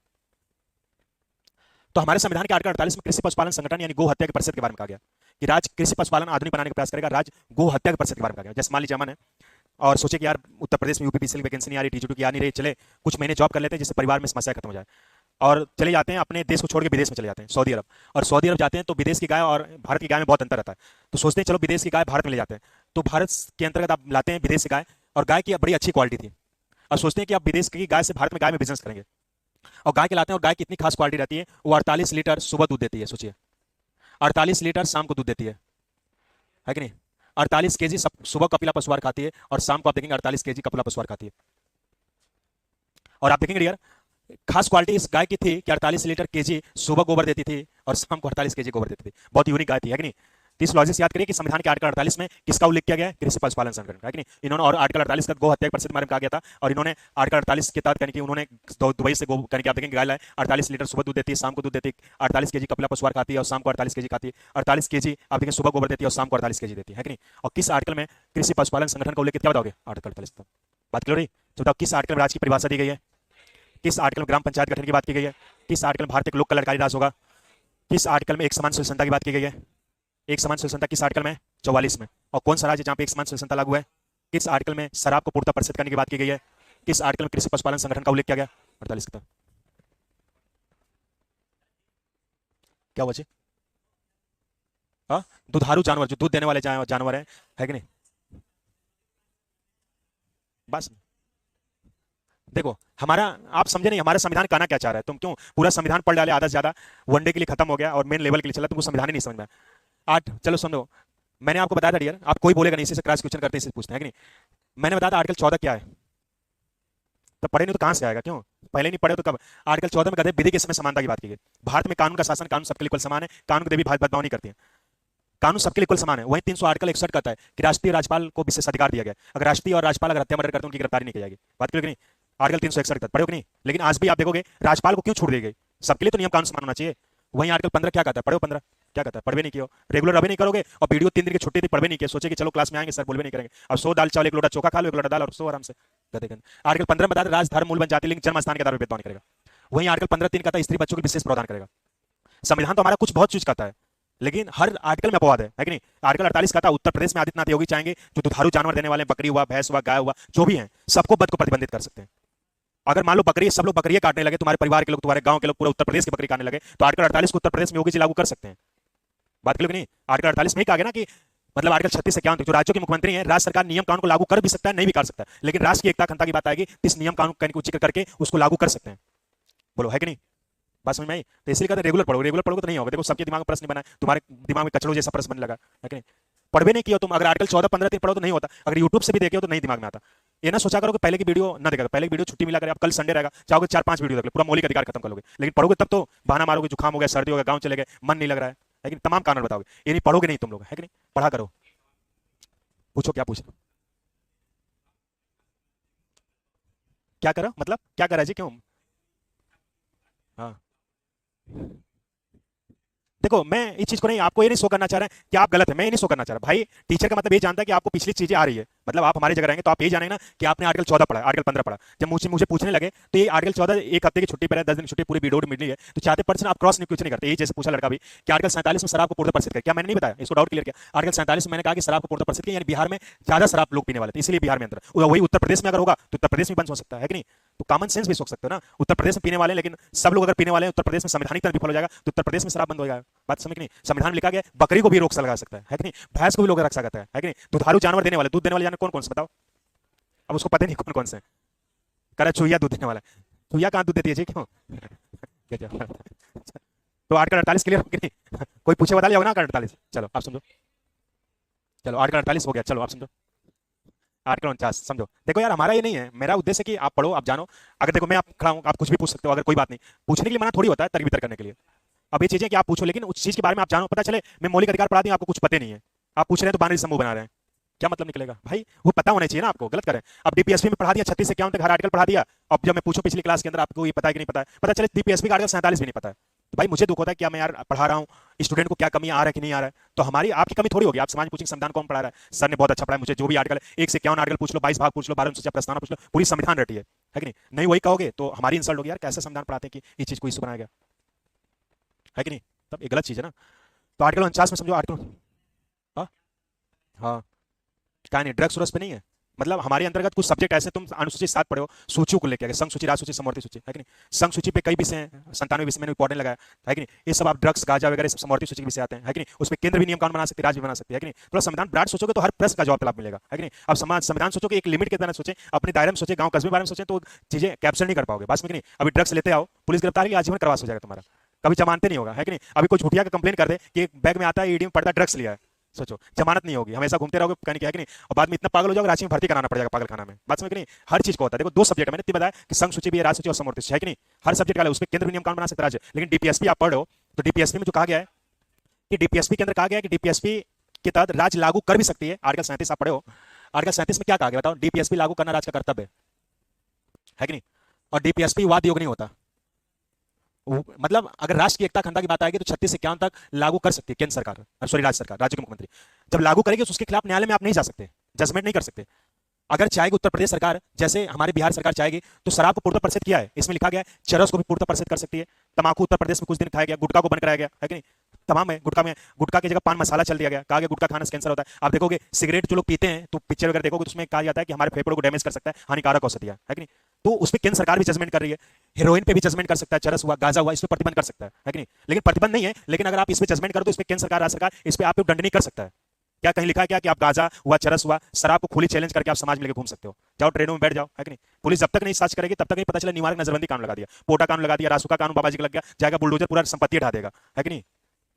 तो हमारे संविधान के आर्टिकल 48 में कृषि पशुपालन संगठन यानी गो हत्या के प्रतिशत के बारे में कहा गया कि राज्य कृषि पशुपालन आधुनिक बनाने का प्रयास करेगा, राज्य गो हत्या के प्रतिशत के बारे में कहा गया। जैसे मान लीजिए अमन है और सोचे कि यार उत्तर प्रदेश में यूपीपीएससी की वैकेंसी नहीं आ रही, टीचर की आ नहीं रही, चले कुछ महीने जॉब कर लेते हैं जिससे परिवार में समस्या खत्म हो जाए। और चले जाते हैं अपने देश को छोड़ के विदेश में चले जाते हैं, सऊदी अरब। और सऊदी अरब जाते हैं तो विदेश की गाय और भारत की गाय में बहुत अंतर रहता है। तो सोचते हैं चलो विदेश की गाय भारत में ले जाते हैं। तो भारत के अंतर्गत आप लाते हैं विदेश से गाय, और गाय की बड़ी अच्छी क्वालिटी थी। और सोचते हैं कि आप विदेश की गाय से भारत में गाय में बिजनेस करेंगे, और गाय के लाते हैं, और गाय की इतनी खास क्वालिटी रहती है, वो 48 लीटर सुबह दूध देती है। सोचिए 48 लीटर शाम को दूध देती है कि नहीं। 48 kg सब सुबह कपिला पशुआहार खाती है, और शाम को आप देखेंगे 48 kg कपिला पशुआहार खाती है। और आप देखेंगे यार, खास क्वालिटी इस गाय की थी कि 48 लीटर केजी सुबह गोबर देती थी और शाम को 48 kg गोबर देती थी। बहुत यूनिक गाय थी, है कि नहीं। तो इस लॉजिक से याद करिए कि संविधान के आर्टिकल 48 में किसका उल्लेख किया गया है, कृषि पशुपालन संगठन का, है कि नहीं। इन्होंने, और आर्टिकल 48 का गो हत्या के प्रतिशत के बारे में कहा गया था, और इन्होंने आर्टिकल 48 के तहत यानी कि उन्होंने दुबई से गो यानी कि आप देखेंगे गाय लाए, 48 लीटर सुबह दूध देती है, शाम को दूध देती है, 48 kg कपिला पशुआहार खाती है और शाम को 48 kg खाती है, 48 kg आप देखेंगे सुबह गोबर देती है और शाम को 48 kg देती है कि नहीं। और किस आर्टिकल में कृषि पशुपालन संगठन का उल्लेख, क्या बताओगे, आर्टिकल 48। बात क्लियर रही। तो बताओ किस आर्टिकल में राज्य की परिभाषा दी गई है, किस आर्टिकल में ग्राम पंचायत गठन की बात की गई है, किस आर्टिकल में भारतीय लोक कल्याणकारी राज होगा, किस आर्टिकल में एक समान सुलसनता की बात की गई है। एक समान सुलसनता किस आर्टिकल में, 44 में। और कौन सा राज्य है जहां पे एक समान सुलसनता लागू है, किस आर्टिकल में शराब को पूर्णतः प्रतिबंधित करने की बात की गई है, किस आर्टिकल में कृषि पशुपालन संगठन का उल्लेख किया गया, 48 का। क्या हुआ जी, हाँ, दुधारू जानवर, जो दूध देने वाले जानवर है कि नहीं। बस देखो हमारा, आप समझे नहीं हमारा संविधान कहना क्या चाह रहा है। तुम क्यों पूरा संविधान पढ़ डाले आधा से ज्यादा, वनडे के लिए खत्म हो गया और मेन लेवल के लिए चला, तुमको संविधान ही नहीं समझ में आया। 8 चलो समझो, मैंने आपको बताया था डियर, आप कोई बोलेगा नहीं, इसी से क्रॉस क्वेश्चन करते हैं, इसी से पूछते हैं कि नहीं। मैंने बताया था आर्टिकल 14 क्या है, तो पढ़े नहीं तो कहां से आएगा, क्यों पहले नहीं पढ़े तो कब। आर्टिकल 14 में कहते हैं विधि के समय समानता की बात की गई। भारत में कानून का शासन, कानून सबके लिए इक्वल समान है, कानून के भी भेदभाव नहीं करती है, कानून सबके लिए इक्वल समान है। वहीं 300 आर्टिकल 61 कहता है कि राष्ट्रीय राज्यपाल को विशेष अधिकार दिया गया, अगर राष्ट्रीय और राज्यपाल अगर हत्या मर्डर करते हैं उनकी गिरफ्तारी नहीं की जाएगी। बात करें कि नहीं, आर्टिकल 361 तक पढ़े हो कि नहीं। लेकिन आज भी आप देखोगे राज्यपाल को क्यों छूट दी गई, सबके लिए तो नियम कानून समान होना चाहिए। वहीं आर्टिकल 15 क्या कहता है, पढ़ो 15 क्या कहता है, पढ़वे नहीं किया, रेगुलर अभी नहीं करोगे, और वीडियो 3 दिन की छुट्टी थी, पढ़वे नहीं किया, सोचे कि चलो क्लास में आएंगे सर बोलवे नहीं करेंगे, और 100 दाल चावल 1 लोटा चोखा खा लो, 1 लोटा दाल और सो आराम से गधे गंद। आर्टिकल 15 में बता राज धर्म मूल बन जाति लिंग जन्म स्थान के आधार पर भेदभाव नहीं करेगा। वहीं आर्टिकल 15(3) कहता है स्त्री बच्चों को विशेष प्रावधान करेगा। संविधान तो हमारा कुछ बहुत चीज कहता है, लेकिन हर आर्टिकल में अपवाद है कि नहीं। आर्टिकल 48 कहता है उत्तर प्रदेश में आदित्यनाथ योगी चाहेंगे जो दुधारू जानवर देने वाले, बकरी हुआ, भैंस हुआ, गाय हुआ, जो भी है सबको वध को प्रतिबंधित कर सकते हैं। अगर मान लो बकरी, सब लोग बकरियां काटने लगे, तुम्हारे परिवार के लोग, तुम्हारे गांव के लोग, पूरे उत्तर प्रदेश की बकरी काटने लगे, तो आर्टिकल 48 को उत्तर प्रदेश में योगी जी लागू कर सकते हैं। बात करो कि नहीं, आर्टिकल 48 में ही कहा गया ना कि मतलब आर्टिकल 36 से क्या जो राज्यों के मुख्यमंत्री हैं, राज्य सरकार नियम कानून को लागू कर भी सकता है, नहीं भी कर सकता, लेकिन राष्ट्र की एकता अखंडता की बात आएगी, इस नियम कानून को जिक्र करके उसको लागू कर सकते हैं। बोलो है कि नहीं, बात समझ में आई। तो इसलिए कहते हैं रेगुलर पढ़ो, रेगुलर पढ़ोगे तो नहीं होगा। देखो सबके दिमाग में प्रश्न बना है, तुम्हारे दिमाग में कचड़ों जैसा प्रश्न बनने लगा है कि नहीं। पढ़वे नहीं किया तुम, अगर आर्टिकल 14 15 पढ़ो तो नहीं होता, अगर यूट्यूब से भी देखे हो तो नहीं दिमाग में आता। ये ना सोचा करो कि पहले की वीडियो ना देखा, पहले की वीडियो छुट्टी मिला करे, आप कल संडे रहेगा चाहोगे 4-5 वीडियो देख लो, पूरा मौलिक अधिकार खत्म कर लोगे। लेकिन पढ़ोगे तब तो बहाना मारोगे, जुकाम हो गया, सर्दी हो गया, गाँव चले गए, मन नहीं लग रहा है, लेकिन तमाम कारण बताओगे। ये नहीं पढ़ोगे नहीं तुम लोग, है कि नहीं। पढ़ा करो, पूछो क्या पूछ, क्या करो मतलब क्या करा जी, क्यों। हाँ देखो मैं इस चीज को नहीं, आपको ये नहीं शो करना चाह रहा है कि आप गलत है, मैं ये नहीं शो करना चाह रहा भाई। टीचर का मतलब ये जानता है कि आपको पिछली चीजें आ रही है, मतलब आप हमारी जगह रहेंगे तो आप ये जानेंगे ना कि आपने आर्टिकल 14 पढ़ा, आर्टिकल 15 पढ़ा। जब मुझे मुझे पूछने लगे तो ये आर्टिकल 14 एक हफ्ते की छुट्टी पर है, 10 दिन छुट्टी पूरी वीडियो मिली है, तो चाहते पर्सन आप क्रॉस क्यों नहीं करते। ये जैसे पूछा लड़का भी कि आर्टिकल 47 में शराब को पूर्णतः प्रतिबंधित किया, क्या मैंने नहीं बताया, इसको डाउट क्लियर किया। आर्टिकल 47 में मैंने कहा कि शराब को पूर्णतः प्रतिबंधित किया, यानी बिहार में ज्यादा शराब लोग पीने वाले थे, इसलिए बिहार में अंतर। वही उत्तर प्रदेश में अगर होगा तो उत्तर प्रदेश में बंद हो सकता है कि नहीं। तो कॉमन सेंस भी सोच सकते हो ना, उत्तर प्रदेश में पीने वाले, लेकिन सब लोग अगर पीने वाले हैं उत्तर प्रदेश में संवैधानिक तरह विफल हो जाएगा तो उत्तर प्रदेश में शराब बंद हो जाएगा। बात समझ नहीं, संविधान में लिखा गया बकरी को भी रोक लगा सकता है कि नहीं, भैंस को भी लोग रख सकता है कि नहीं। दुधारू जानवर देने वाले, दूध देने वाले जानवर कौन कौन से बताओ, अब उसको पता नहीं कौन कौन से। करा चूहिया दूध देने वाला, चूहिया कहां दूध देती है जी, क्यों। तो आर्टिकल 48 क्लियर हो कि नहीं, कोई पूछे बता लिया होगा ना आर्टिकल 48। चलो आप समझो, चलो आर्टिकल 48 हो गया, चलो आप समझो आर्टिकल 49 समझो। देखो यार हमारा ये नहीं है, मेरा उद्देश्य है कि आप पढ़ो, आप जानो। अगर देखो मैं आप खड़ा हूं, आप कुछ भी पूछ सकते हो, अगर कोई बात नहीं, पूछने के लिए मना थोड़ी होता है, तर्क वितर्क करने के लिए। अब ये चीजें कि आप पूछो, लेकिन उस चीज के बारे में आप जानो, पता चले मैं मौलिक अधिकार पढ़ा दूं, आपको कुछ पता नहीं है, आप पूछ रहे हैं तो बानरी समूह बना रहे हैं, क्या मतलब निकलेगा भाई। वो पता होना चाहिए ना आपको, गलत करें। अब डीपीएसपी में पढ़ा दिया 36 से 51 तक हर आर्टिकल पढ़ा दिया, अब जब मैं पूछूं पिछली क्लास के अंदर आपको ये पता है कि नहीं पता है, पता चले डीपीएसपी का आर्टिकल 47 भी नहीं पता है, तो भाई मुझे दुख होता है क्या मैं यार पढ़ा रहा हूँ, स्टूडेंट को क्या कमी आ रहा है कि नहीं आ रहा है। तो हमारी आपकी कमी थोड़ी होगी, आप समाज पूछेंगे संविधान कौन पढ़ा रहा है, सर ने बहुत अच्छा पढ़ा है, मुझे जो भी आर्टिकल 1 से 51 आर्टिकल पूछ लो, 22 भाग पूछ लो, 12 अनुच्छेद प्रस्तावना पूछ लो, पूरी संविधान रटी है कि नहीं। नहीं वही कहोगे तो हमारी इंसल्ट होगी यार, कैसे संविधान पढ़ाते हैं कि इस चीज को इशू बनाया गया, है कि नहीं। तब ये गलत चीज है ना। तो आर्टिकल 49 में समझो, आर्टिकल हाँ हाँ क्या नहीं, ड्रग्स पे नहीं है, मतलब हमारे अंतर्गत कुछ सब्जेक्ट ऐसे, तुम अनुसूची 7 पढ़े हो, सूचियों को लेकर, संघ सूची, राज सूची, समवर्ती सूची, है कि नहीं। संघ सूची पे कई विषय हैं, 97 विषय मैंने इंपॉर्टेंट लगाया, है कि नहीं। ये सब आप ड्रग्स, गांजा वगैरह सब समवर्ती सूची के विषय आते हैं, है कि नहीं। उसमें केंद्र भी नियम कानून बना सकते, राज्य भी बना सकते हैं, है कि नहीं। थोड़ा संविधान ब्रॉड सोचोगे तो हर प्रश्न का जवाब मिलेगा, है कि नहीं। अब समाज संविधान सोचोगे एक लिमिट के तरह सोचे, अपने दायरे में सोचे, गांव कस्बे के बारे में सोचे, तो चीजें कैप्चर नहीं कर पाओगे, बस में कि नहीं। अभी ड्रग्स लेते आओ, पुलिस गिरफ्तार की आजीवन करवास हो जाएगा तुम्हारा, कभी जमानते नहीं होगा, है कि नहीं। अभी कोई झूठिया का कंप्लेन कर दे कि एक बैग में आता है, ईडी में पड़ता है, ड्रग्स लिया है, सोचो जमानत नहीं होगी, हमेशा घूमते रहोगे, कहने की, है कि नहीं। और बाद में इतना पागल हो जाओगे, रांची में भर्ती कराना पड़ जाएगा पागल खाना में, बात समझ कि नहीं। हर चीज को होता है, देखो 2 सब्जेक्ट मैंने बताया कि संघ सूची भी है, राज सूची और समवर्ती सूची, है कि नहीं। हर सब्जेक्ट का उसमें केंद्र नियम कानून बना सकता है राज्य, लेकिन डीपीएसपी आप पढ़ रहे हो तो डीपीएसपी में जो कहा गया है कि डीपीएसपी के अंदर कहा गया है कि डीपीएसपी के तहत राज्य लागू कर भी सकती है। आर्टिकल 37 आप पढ़े हो, आर्टिकल 37 में क्या कहा गया बताओ, डीपीएसपी लागू करना राज्य का कर्तव्य है कि नहीं। और डीपीएसपी वाद योग नहीं होता, मतलब अगर राष्ट्र की एकता अखंडता की बात आएगी तो 36 से 51 तक लागू कर सकती है केंद्र सरकार, सॉरी राज्य सरकार, राज्य के मुख्यमंत्री जब लागू करेगी तो उसके खिलाफ न्यायालय में आप नहीं जा सकते, जजमेंट नहीं कर सकते। अगर चाहेगी उत्तर प्रदेश सरकार, जैसे हमारी बिहार सरकार चाहेगी, तो शराब को पूर्णतः प्रतिबंधित किया है, इसमें लिखा गया है चरस को भी पूर्णतः प्रतिबंधित कर सकती है। तमाकू उत्तर प्रदेश में कुछ दिन खाया गया, गुटखा को बंद कराया गया, है कि नहीं। तमाम है, गुटखा की जगह पान मसाला चल दिया गया, कहा गया गुटखा खाने से कैंसर होता है। आप देखोगे सिगरेट जो लोग पीते हैं तो पिक्चर वगैरह देखोगे तो उसमें कहा जाता है कि हमारे फेफड़ों को डैमेज कर सकता है, हानिकारक औषधि है कि नहीं। तो उस पर केंद्र सरकार भी जजमेंट कर रही है, हेरोइन पे भी जजमेंट कर सकता है, चरस हुआ, गांजा हुआ, इस पर प्रतिबंध कर सकता है कि नहीं। लेकिन प्रतिबंध नहीं है, लेकिन अगर आप इस पर जजमेंट करो तो इस पर केंद्र सरकार, राज्य सरकार इस पर आप दंड नहीं कर सकता है। क्या कहीं लिखा है क्या कि आप गांजा हुआ, चरस हुआ, शराब को खुली चैलेंज करके आप समाज में लेकर घूम सकते हो, जाओ ट्रेनों में बैठ जाओ, है कि नहीं। पुलिस जब तक नहीं सर्च करेगी तब तक नहीं पता चला, निवारक नजरबंदी कानून लगा दिया, पोटा कानून लगा दिया, रासुका कानून बाबा जी का लग गया, जाएगा बुलडोजर पूरा संपत्ति हटा देगा, है कि नहीं।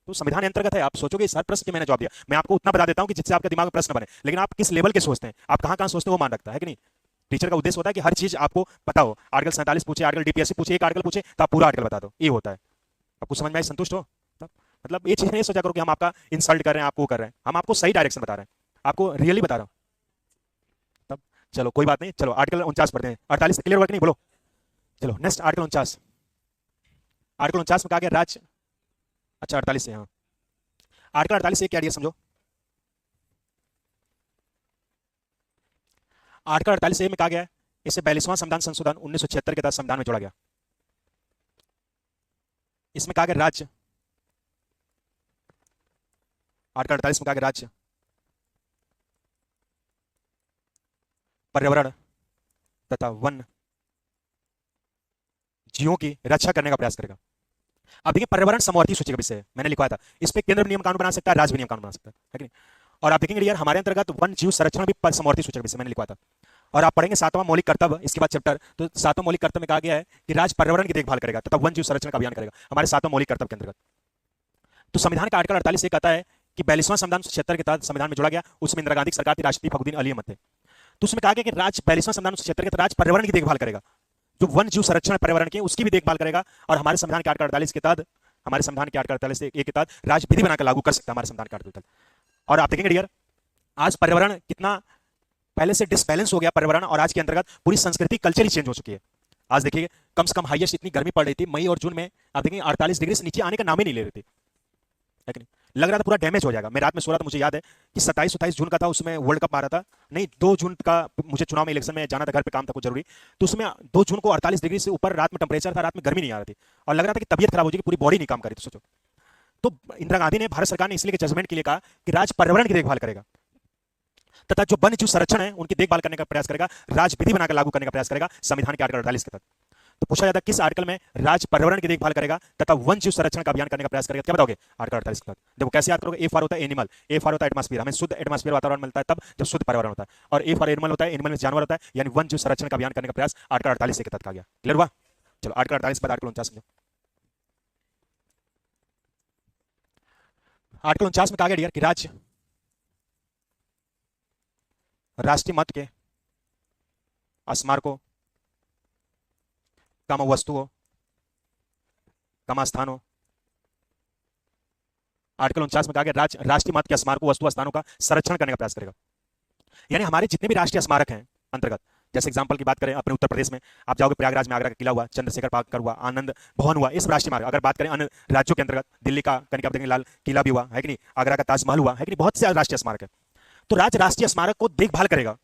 तो संविधान के अंतर्गत है, आप सोचोगे इस हर प्रश्न के मैंने जवाब दिया। मैं आपको उतना बता देता हूं कि जिससे आपके दिमाग में प्रश्न बने, लेकिन आप किस लेवल के सोचते हैं, आप कहां सोचते हैं वो मान रखता है कि नहीं। टीचर का उद्देश्य होता है कि हर चीज आपको पता हो, आर्टिकल 47 पूछे, आर्टिकल डीपीएससी पूछे, एक आर्टिकल पूछे तो आप पूरा आर्टिकल बता दो, ये होता है। आपको समझ में आई, संतुष्ट हो। मतलब ये चीज नहीं सोचा करो कि हम आपका इंसल्ट कर रहे हैं, आपको कर रहे हैं, हम आपको सही डायरेक्शन बता रहे हैं, आपको रियली बता रहा हूं। तब चलो कोई बात नहीं, चलो आर्टिकल 49 पढ़ते हैं। 48 क्लियर वर्क नहीं बोलो, चलो नेक्स्ट आर्टिकल 49। आर्टिकल 49 में कहा गया राज्य, अच्छा 48 से, हाँ आर्टिकल 48 से क्या दिया समझो। आर्टिकल 48 में कहा गया है, इसे 42वां संविधान संशोधन 1976 के तहत संविधान में जोड़ा गया। इसमें कहा गया राज्य, आर्टिकल 48 में कहा गया राज्य पर्यावरण तथा वन जीवों की रक्षा करने का प्रयास करेगा। अब देखिए पर्यावरण समवर्ती सूची का विषय है, मैंने लिखवाया था, इस पे केंद्र नियम कानून बना सकता है, राज्य भी नियम कानून बना सकता है कि नहीं। और आप देखेंगे यार हमारे अंतर्गत वन जीव संरक्षण भी समवर्ती सूची का विषय मैंने लिखवाया था। और आप पढ़ेंगे 7वां मौलिक कर्तव्य, इसके बाद चैप्टर, तो 7वां मौलिक कर्तव्य में कहा गया है कि राज्य पर्यावरण की देखभाल करेगा तथा वन जीव संरक्षण का अभियान करेगा, हमारे 7वां मौलिक कर्तव्य के अंतर्गत। तो संविधान का आर्टिकल 48 कहता है कि 42वां संविधान 76 के तहत संविधान में जोड़ा गया, उसमें इंदिरा गांधी की सरकार थी, राष्ट्रपति फखरुद्दीन अली अहमद थे। तो उसमें कहा गया कि राज्य 42वां संविधान 76 के तहत राज्य पर्यावरण की देखभाल करेगा, जो वन जीव संरक्षण पर्यावरण की उसकी भी देखभाल करेगा। और हमारे संविधान के आर्टिकल 48 के तहत, हमारे संविधान के आर्टिकल 48 के तहत राज्य विधि बनाकर लागू कर सकता है हमारे संविधान के आर्टिकल। और आप देखेंगे डियर आज पर्यावरण कितना पहले से डिसबैलेंस हो गया पर्यावरण, और आज के अंतर्गत पूरी संस्कृति कल्चर ही चेंज हो चुकी है। आज देखिए कम से कम हाईएस्ट इतनी गर्मी पड़ रही थी मई और जून में, आप देखेंगे 48 डिग्री से नीचे आने का नाम ही नहीं ले रही थी, है कि नहीं। लग रहा था पूरा डैमेज हो जाएगा। मैं रात में सो रहा था, मुझे याद है कि 27-28 जून का था, उसमें वर्ल्ड कप आ रहा था, नहीं 2 जून का मुझे चुनाव में इलेक्शन में जाना था, घर पे काम था कुछ जरूरी, तो उसमें 2 जून को 48 डिग्री से ऊपर रात में टेम्परेचर था, रात में गर्मी नहीं आ रही थी, और लग रहा था कि तबियत खराब हो जाएगी, पूरी बॉडी नहीं काम कर रही थी, सोचो। तो इंदिरा गांधी ने, भारत सरकार ने इसलिए जजमेंट के लिए कहा कि राज्य पर्यावरण की देखभाल करेगा तथा जो वन्य जीव संरक्षण है उनकी देखभाल करने का प्रयास करेगा, राज्य विधि बनाकर लागू करने का प्रयास करेगा संविधान के आर्टिकल 48 के तहत। तो पूछा जाता है किस आर्टिकल में राज्य पर्यावरण की देखभाल करेगा तथा वन जीव संरक्षण का अभियान करने का प्रयास करेगा, क्या बताओगे आर्टिकल 48 के तहत। देखो कैसे याद करोगे, ए फॉर होता है एनिमल, ए फॉर होता है एटमॉस्फेयर, हमें शुद्ध एटमॉस्फेयर वातावरण मिलता है तब जब शुद्ध पर्यावरण होता है, और ए फॉर एनिमल होता है, एनिमल में जानवर होता है, यानी वन जीव संरक्षण का अभियान करने का प्रयास आर्टिकल 48 के तहत किया गया। क्लियर हुआ। चलो आर्टिकल 48 बाद आर्टिकल 49 समझो। आर्टिकल 49 में कहा गया डियर कि राज्य राष्ट्रीय महत्व के स्मारकों, कम वस्तुओं, कम स्थानों, आर्टिकल 49 में कहा गया राज्य राष्ट्रीय महत्व के स्मारकों, वस्तु स्थानों का संरक्षण करने का प्रयास करेगा। यानी हमारे जितने भी राष्ट्रीय स्मारक हैं अंतर्गत, जैसे एग्जांपल की बात करें अपने उत्तर प्रदेश में, आप जाओगे प्रयागराज में आगरा का किला हुआ, चंद्रशेखर पार्क हुआ, आनंद भवन हुआ, इस राष्ट्रीय मार्ग। अगर बात करें अन्य राज्यों के अंतर्गत, दिल्ली का कनिका देखेंगे लाल किला भी हुआ, है कि नहीं, आगरा का ताजमहल हुआ, है कि नहीं, बहुत से राष्ट्रीय स्मारक है। तो राज्य राष्ट्रीय स्मारक को देखभाल करेगा,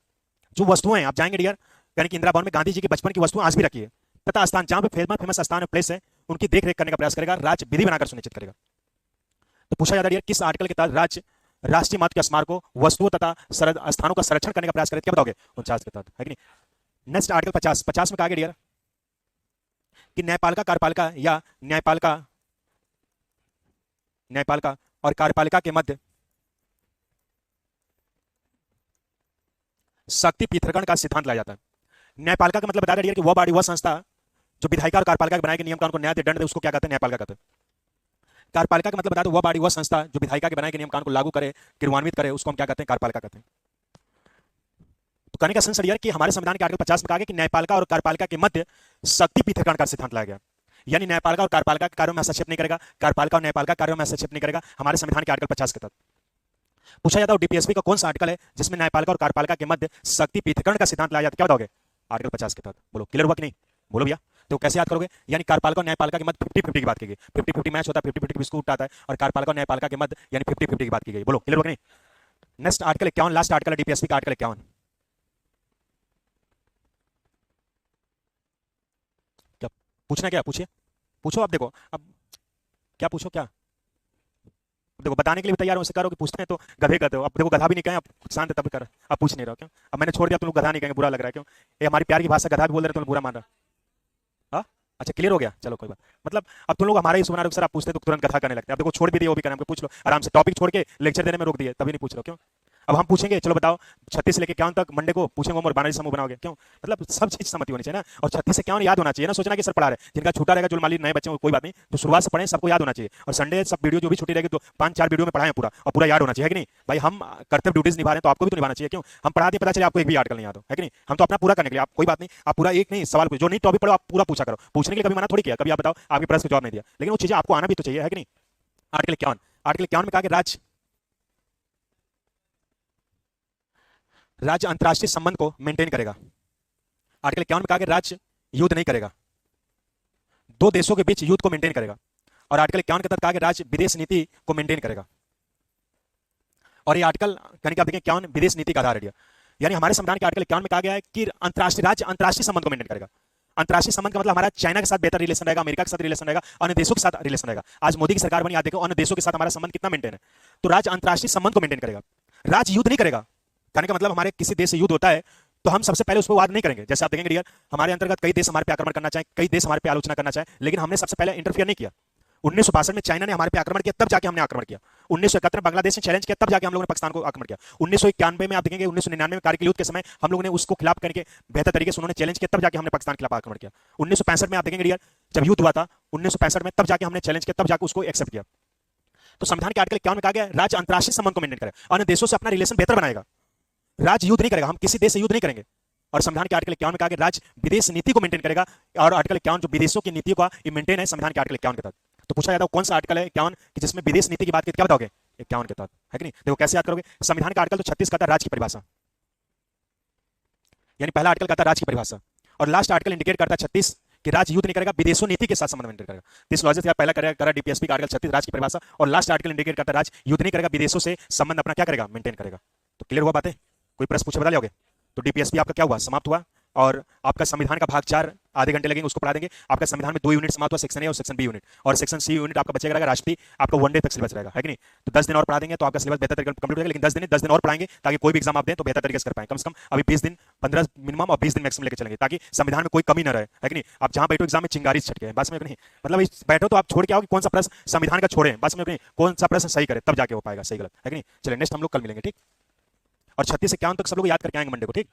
जो वस्तुएं आप जाएंगे डियर, यानी कि इंदिरा भवन में गांधी जी के बचपन की वस्तुएं आज भी रखी है, तथा स्थान जहां पे फेमस स्थान है, प्लेस है, उनकी देखरेख करने का प्रयास करेगा, राज्य विधि बनाकर सुनिश्चित करेगा। तो पूछा जाता है किस आर्टिकल के तहत राज्य राष्ट्रीय महत्व के स्मारकों, वस्तुओं तथा स्थानों का संरक्षण करने का प्रयास करे, क्या बताओगे? 49 के तहत, है कि नहीं? नेक्स्ट आर्टिकल 50 में कहा गया डियर कि न्यायपालिका, कार्यपालिका या न्यायपालिका और कार्यपालिका के मध्य शक्ति पृथक्करण का सिद्धांत लाया जाता है। न्यायपालिका का मतलब बता दिया कि वह बॉडी, वह संस्था जो विधायिका और कार्यपालिका के बनाए गए नियम कानून को न्याय दे, दंड दे, उसको क्या कहते हैं? न्यायपालिका कहते हैं। कार्यपालिका का मतलब बता दो, वह बॉडी, वह संस्था जो विधायिका के बनाए गए नियम कानून को लागू करे, क्रियान्वित करे, उसको हम क्या कहते हैं? कार्यपालिका कहते हैं। तो कहने का सेंस है कि हमारे संविधान के आर्टिकल 50 में कहा गया कि न्यायपालिका और कार्यपालिका के मध्य शक्ति पृथक्करण का सिद्धांत लाया गया। यानी न्यायपालिका और कार्यपालिका के कार्यों में हस्तक्षेप नहीं करेगा, कार्यपालिका और न्यायपालिका कार्यों में हस्तक्षेप नहीं करेगा, हमारे संविधान के आर्टिकल 50 के तहत। पूछा जाता है डीपीएसपी का कौन सा आर्टिकल है जिसमें न्यायपालिका और कार्यपालिका के मध्य शक्ति पृथक्करण का सिद्धांत लाया जाता है? क्या बताओगे? आर्टिकल 50 के तहत। बोलो, क्लियर हुआ कि नहीं? बोलो भैया। तो कैसे याद करोगे? यानी कार्यपालिका और न्यायपालिका के मध्य 50-50 की बात की गई, 50-50 मैच होता है, 50-50 बिस्कुट आता है, और कार्यपालिका और न्यायपालिका के मध्य यानी 50-50 की बात की गई। बोलो, क्लियर हुआ कि नहीं? नेक्स्ट आर्टिकल 51, लास्ट आर्टिकल है डीपीएसपी का, आर्टिकल 51। क्या पूछना? क्या पूछिए, पूछो। अब देखो, अब क्या पूछो, क्या देखो बताने के लिए भी तैयार हो, उससे करो कि पूछते हैं तो गधे कहते हो। अब देखो गधा भी नहीं कहें, अब शांत तब कर, अब पूछ नहीं रहो। क्यों? अब मैंने छोड़ दिया, तुम लोग गधा नहीं कहेंगे, बुरा लग रहा है। क्यों? ये हमारी प्यार की भाषा गधा भी बोल रहे, तुम बुरा मान रहा? हाँ, अच्छा, क्लियर हो गया, चलो कोई बात। मतलब अब तुम लोग हमारे ही सुना रहे, सर आप पूछते तो तुरंत कथा करने लगते हैं। अब देखो छोड़ भी दिए, वो भी करना, पूछ लो आराम से, टॉपिक छोड़ के लेक्चर देने में रोक दिए, तभी नहीं पूछ रहे हो। क्यों? अब हम पूछेंगे, चलो बताओ 36 से लेके 51 तक मंडे को पूछेंगे, और बानरी समूह बनाओगे। क्यों? मतलब सब चीज समझ होनी चाहिए ना, और 36 से 51 याद होना चाहिए ना, सोचना कि सर पढ़ा रहे, जिनका छूटा रहेगा, जो मान लीजिए नए बच्चे, कोई बात नहीं, तो शुरुआत से पढ़ें, सबको याद होना चाहिए। और संडे सब वीडियो जो भी छुट्टी रहेगी तो 5-4 वीडियो में पढ़ाएं पूरा, और पूरा याद होना चाहिए, है कि नहीं भाई? हम कर्तव्य ड्यूटीज निभा रहे हैं तो आपको भी तो निभाना चाहिए। क्यों? हम पढ़ा दिए, पता चले आपको एक भी आर्टिकल नहीं याद हो, है कि नहीं? हम तो अपना पूरा करने के लिए, आप कोई बात नहीं, आप पूरा एक नहीं सवाल जो नहीं टॉपिक पढ़ो आप पूरा पूछा करो, पूछने के लिए कभी मना थोड़ी किया। कभी आप बताओ आपके प्रश्न का जवाब नहीं दिया, लेकिन वो चीजें आपको आना भी तो चाहिए, है कि नहीं? आर्टिकल 51, आर्टिकल 51 में कहा कि राज्य अंतरराष्ट्रीय संबंध को मेंटेन करेगा। आर्टिकल 51 में कहा कि राज्य युद्ध नहीं करेगा, दो देशों के बीच युद्ध को मेंटेन करेगा। और आर्टिकल 51 के तहत कहा कि राज्य विदेश नीति को मेंटेन करेगा। और ये आर्टिकल कहने का देखें 51 विदेश नीति का आधार है। यानी हमारे संविधान के आर्टिकल 51 में कहा गया है कि अंतरराष्ट्रीय राज्य अंतरराष्ट्रीय संबंध को मेंटेन करेगा। अंतरराष्ट्रीय संबंध का मतलब हमारा चाइना के साथ बेहतर रिलेशन रहेगा, अमेरिका के साथ रिलेशन रहेगा, अन्य देशों के साथ रिलेशन रहेगा। आज मोदी की सरकार बनी, आज देखो अन्य देशों के साथ हमारा संबंध कितना मेंटेन है। तो राज्य अंतरराष्ट्रीय संबंध को मेंटेन करेगा, राज्य युद्ध नहीं करेगा। कहने का मतलब हमारे किसी देश से युद्ध होता है तो हम सबसे पहले उस पर वाद नहीं करेंगे। जैसे आप देखेंगे डियर, हमारे अंतर्गत कई देश हमारे पे आक्रमण करना चाहे, कई देश हमारे पे आलोचना करना चाहे, लेकिन हमने सबसे पहले इंटरफियर नहीं किया। 1962 में चाइना ने हमारे पे आक्रमण किया, तब जाके हमने आक्रमण किया। 1971 में बांग्लादेश ने चैलेंज किया, तब जाके हम लोगों ने पाकिस्तान को आक्रमण किया। 1991 में आप देखेंगे, 1999 में कारगिल युद्ध के समय हम लोगों ने उसको खिलाफ करके बेहतर तरीके से उन्होंने चैलेंज किया, तब जाके हमने पाकिस्तान के खिलाफ आक्रमण किया। 1965 में आप देखेंगे डियर, जब युद्ध हुआ था 1965 में, तब जाके हमने चैलेंज किया, तब जाके उसको एक्सेप्ट किया। तो संविधान के आर्टिकल 51 में कहा गया राज्य अंतरराष्ट्रीय संबंध को मेंटेन करेगा, अन्य देशों से अपना रिलेशन बेहतर बनाएगा, राज्य युद्ध नहीं करेगा, हम किसी देश से युद्ध नहीं करेंगे। और संविधान के आर्टिकल 51 में कहा गया राज्य विदेश नीति को मेंटेन करेगा। और आर्टिकल 51 जो विदेशों की नीति का ये मेंटेन है संविधान के आर्टिकल 51 के तहत। तो पूछा जाता है कौन सा आर्टिकल है 51 कि जिसमें विदेश नीति की बात की, क्या बताओगे? 51 के तहत, है कि नहीं? देखो कैसे याद करोगे, संविधान का आर्टिकल तो 36 कहता है राज्य की परिभाषा, यानी पहला आर्टिकल कहता है राज्य की परिभाषा, और लास्ट आर्टिकल इंडिकेट करता है 36 कि राज्य युद्ध नहीं करेगा, विदेशों नीति के साथ संबंध मेंटेन करेगा। इस लॉजिक से पहला करा डीपीएसपी का आर्टिकल 36 राज्य की परिभाषा, और लास्ट आर्टिकल इंडिकेट करता है राज्य युद्ध नहीं करेगा, विदेशों से संबंध अपना क्या करेगा? मेंटेन करेगा। तो क्लियर हुआ बातें? कोई प्रश्न पूछे बता लोगे? तो डीपीएसपी आपका क्या हुआ? समाप्त हुआ। और आपका संविधान का भाग 4 आधे घंटे लगेंगे, उसको पढ़ा देंगे। आपका संविधान में 2 यूनिट समाप्त हुआ, सेक्शन ए और सेक्शन बी यूनिट, और सेक्शन सी यूनिट आपका बचेगा रहेगा राष्ट्रीय, आपका 1 डे तक सिलेबस रहेगा, है कि नहीं? तो 10 दिन और पढ़ा देंगे तो आपका सिलेबस बेहतर तरीके से कंप्लीट हो जाएगा। लेकिन 10 दिन और पढ़ाएंगे ताकि कोई भी एग्जाम आप दें तो बेहतर तरीके से कर पाएं। कम से कम अभी 20 दिन, 15 मिनिमम और 20 दिन मैक्सिमम लेके चलेंगे, ताकि संविधान में कोई कमी न रहे, है कि नहीं? आप जहां बैठो एग्जाम में चिंगारी छटके, बस में नहीं, मतलब बैठो तो आप छोड़ के आओ कि कौन सा प्रश्न संविधान का छोड़े, बस में नहीं, कौन सा प्रश्न सही करे, तब जाके हो पाएगा सही गलत, है कि नहीं? चलिए नेक्स्ट हम लोग कल मिलेंगे, ठीक? और 36 से 51 तक सब लोग याद करके आएंगे मंडे को, ठीक?